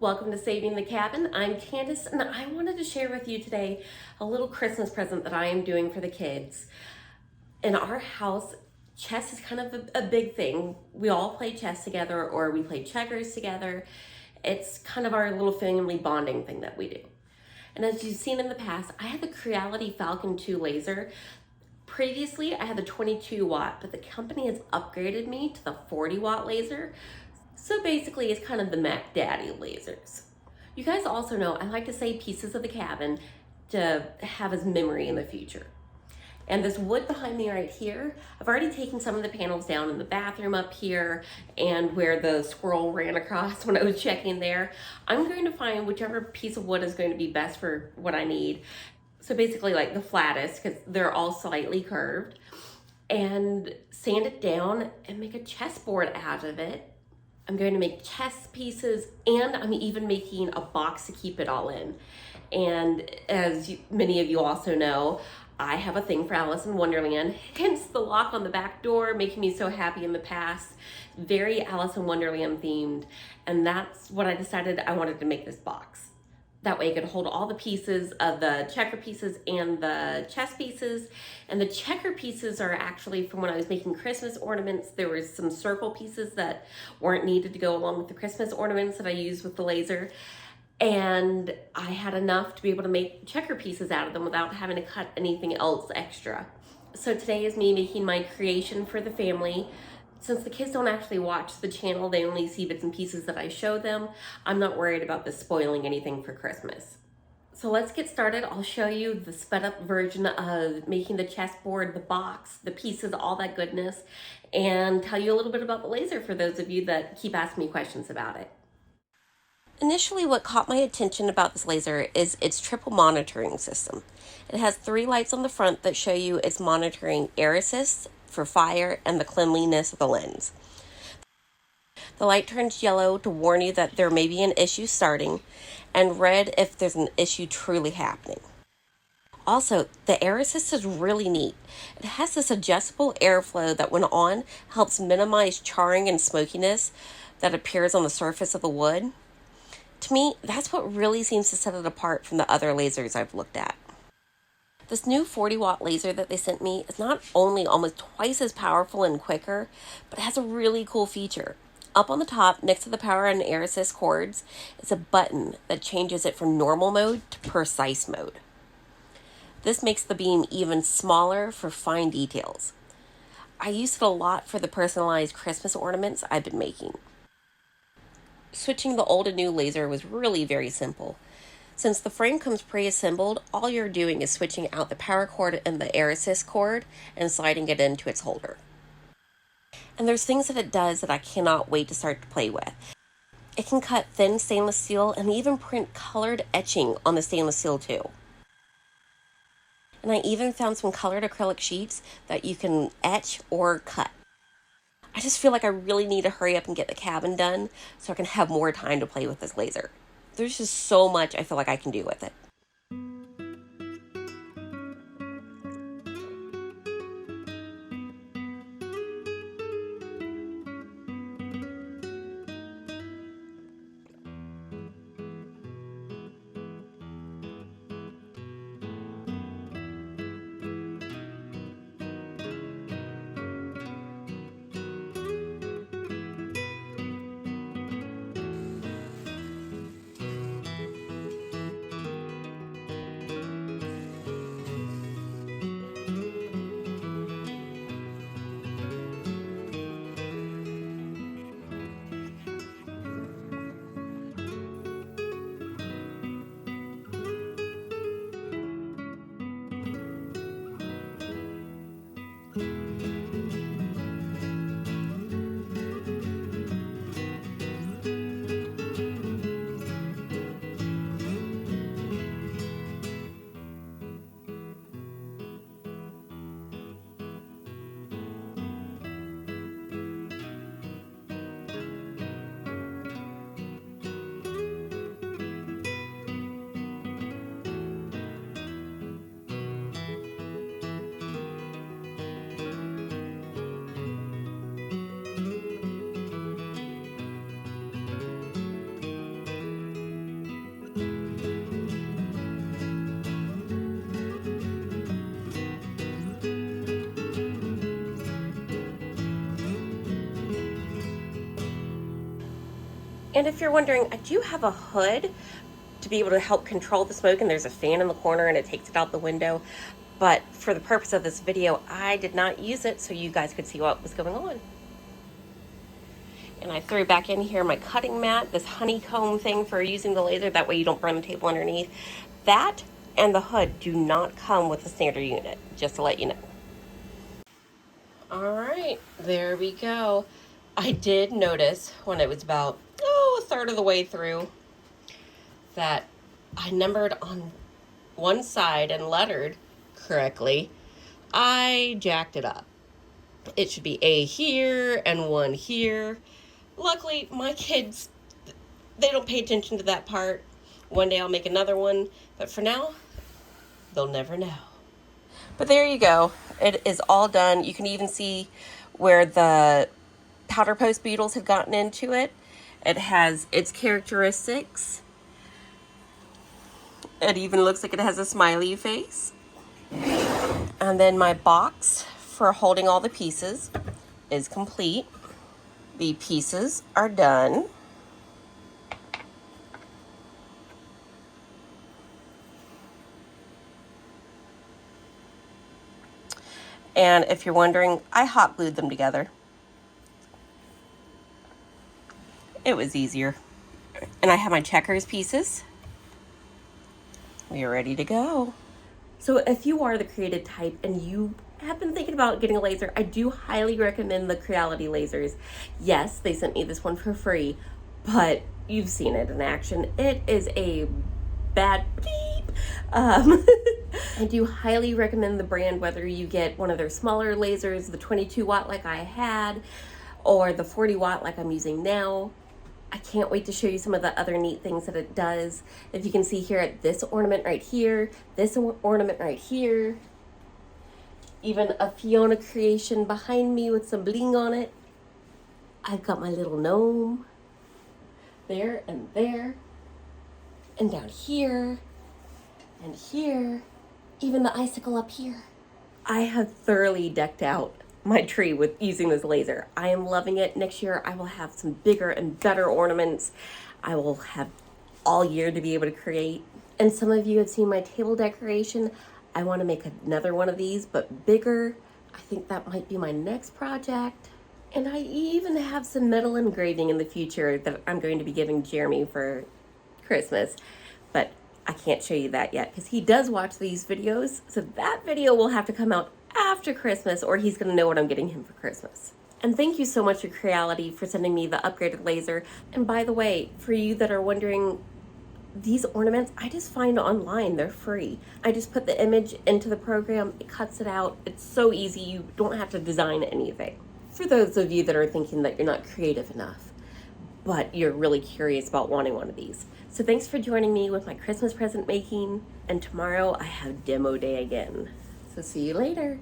Welcome to Saving the Cabin. I'm Candace, and I wanted to share with you today a little Christmas present that I am doing for the kids. In our house, chess is kind of a big thing. We all play chess together, or we play checkers together. It's kind of our little family bonding thing that we do. And as you've seen in the past, I had the Creality Falcon2 laser. Previously, I had the 22 watt, but the company has upgraded me to the 40 watt laser. So basically, it's kind of the Mac Daddy lasers. You guys also know I like to save pieces of the cabin to have as memory in the future. And this wood behind me right here, I've already taken some of the panels down in the bathroom up here and where the squirrel ran across when I was checking there. I'm going to find whichever piece of wood is going to be best for what I need. So basically like the flattest, because they're all slightly curved, and sand it down and make a chessboard out of it. I'm going to make chess pieces, and I'm even making a box to keep it all in. And as many of you also know, I have a thing for Alice in Wonderland, hence the lock on the back door, making me so happy in the past. Very Alice in Wonderland themed, and that's what I decided I wanted to make this box. That way it could hold all the pieces of the checker pieces and the chess pieces. And the checker pieces are actually from when I was making Christmas ornaments. There was some circle pieces that weren't needed to go along with the Christmas ornaments that I used with the laser. And I had enough to be able to make checker pieces out of them without having to cut anything else extra. So today is me making my creation for the family. Since the kids don't actually watch the channel, they only see bits and pieces that I show them, I'm not worried about this spoiling anything for Christmas. So let's get started. I'll show you the sped up version of making the chessboard, the box, the pieces, all that goodness, and tell you a little bit about the laser for those of you that keep asking me questions about it. Initially, what caught my attention about this laser is its triple monitoring system. It has 3 lights on the front that show you it's monitoring air assist for fire and the cleanliness of the lens. The light turns yellow to warn you that there may be an issue starting, and red if there's an issue truly happening. Also, the air assist is really neat. It has this adjustable airflow that when on helps minimize charring and smokiness that appears on the surface of the wood. To me, that's what really seems to set it apart from the other lasers I've looked at. This new 40 watt laser that they sent me is not only almost twice as powerful and quicker, but it has a really cool feature. Up on the top, next to the power and air assist cords, is a button that changes it from normal mode to precise mode. This makes the beam even smaller for fine details. I used it a lot for the personalized Christmas ornaments I've been making. Switching the old and new laser was really very simple. Since the frame comes pre-assembled, all you're doing is switching out the power cord and the air assist cord and sliding it into its holder. And there's things that it does that I cannot wait to start to play with. It can cut thin stainless steel and even print colored etching on the stainless steel too. And I even found some colored acrylic sheets that you can etch or cut. I just feel like I really need to hurry up and get the cabin done so I can have more time to play with this laser. There's just so much I feel like I can do with it. And if you're wondering, I do have a hood to be able to help control the smoke, and there's a fan in the corner and it takes it out the window. But for the purpose of this video, I did not use it so you guys could see what was going on. And I threw back in here my cutting mat, this honeycomb thing for using the laser. That way you don't burn the table underneath. That and the hood do not come with the standard unit, just to let you know. All right, there we go. I did notice when it was about, a third of the way through that I numbered on one side and lettered correctly. I jacked it up. It should be A here and 1 here. Luckily, my kids, they don't pay attention to that part. One day I'll make another one, but for now, they'll never know. But there you go. It is all done. You can even see where the powder post beetles have gotten into it. It has its characteristics. It even looks like it has a smiley face. And then my box for holding all the pieces is complete. The pieces are done. And if you're wondering, I hot glued them together. It was easier. And I have my checkers pieces. We are ready to go. So if you are the creative type and you have been thinking about getting a laser, I do highly recommend the Creality lasers. Yes, they sent me this one for free, but you've seen it in action. It is a bad beep. I do highly recommend the brand, whether you get one of their smaller lasers, the 22 watt like I had, or the 40 watt like I'm using now. I can't wait to show you some of the other neat things that it does. If you can see here, this ornament right here, this ornament right here, even a Fiona creation behind me with some bling on it. I've got my little gnome there, and down here, and here, even the icicle up here. I have thoroughly decked out my tree with using this laser. I am loving it. Next year I will have some bigger and better ornaments. I will have all year to be able to create. And some of you have seen my table decoration. I want to make another one of these, but bigger. I think that might be my next project. And I even have some metal engraving in the future that I'm going to be giving Jeremy for Christmas, but I can't show you that yet because he does watch these videos. So that video will have to come out after Christmas, or he's gonna know what I'm getting him for Christmas. And thank you so much to Creality for sending me the upgraded laser. And by the way, for you that are wondering, these ornaments, I just find online, they're free. I just put the image into the program, it cuts it out. It's so easy, you don't have to design anything. For those of you that are thinking that you're not creative enough, but you're really curious about wanting one of these. So thanks for joining me with my Christmas present making, and tomorrow I have demo day again. So see you later.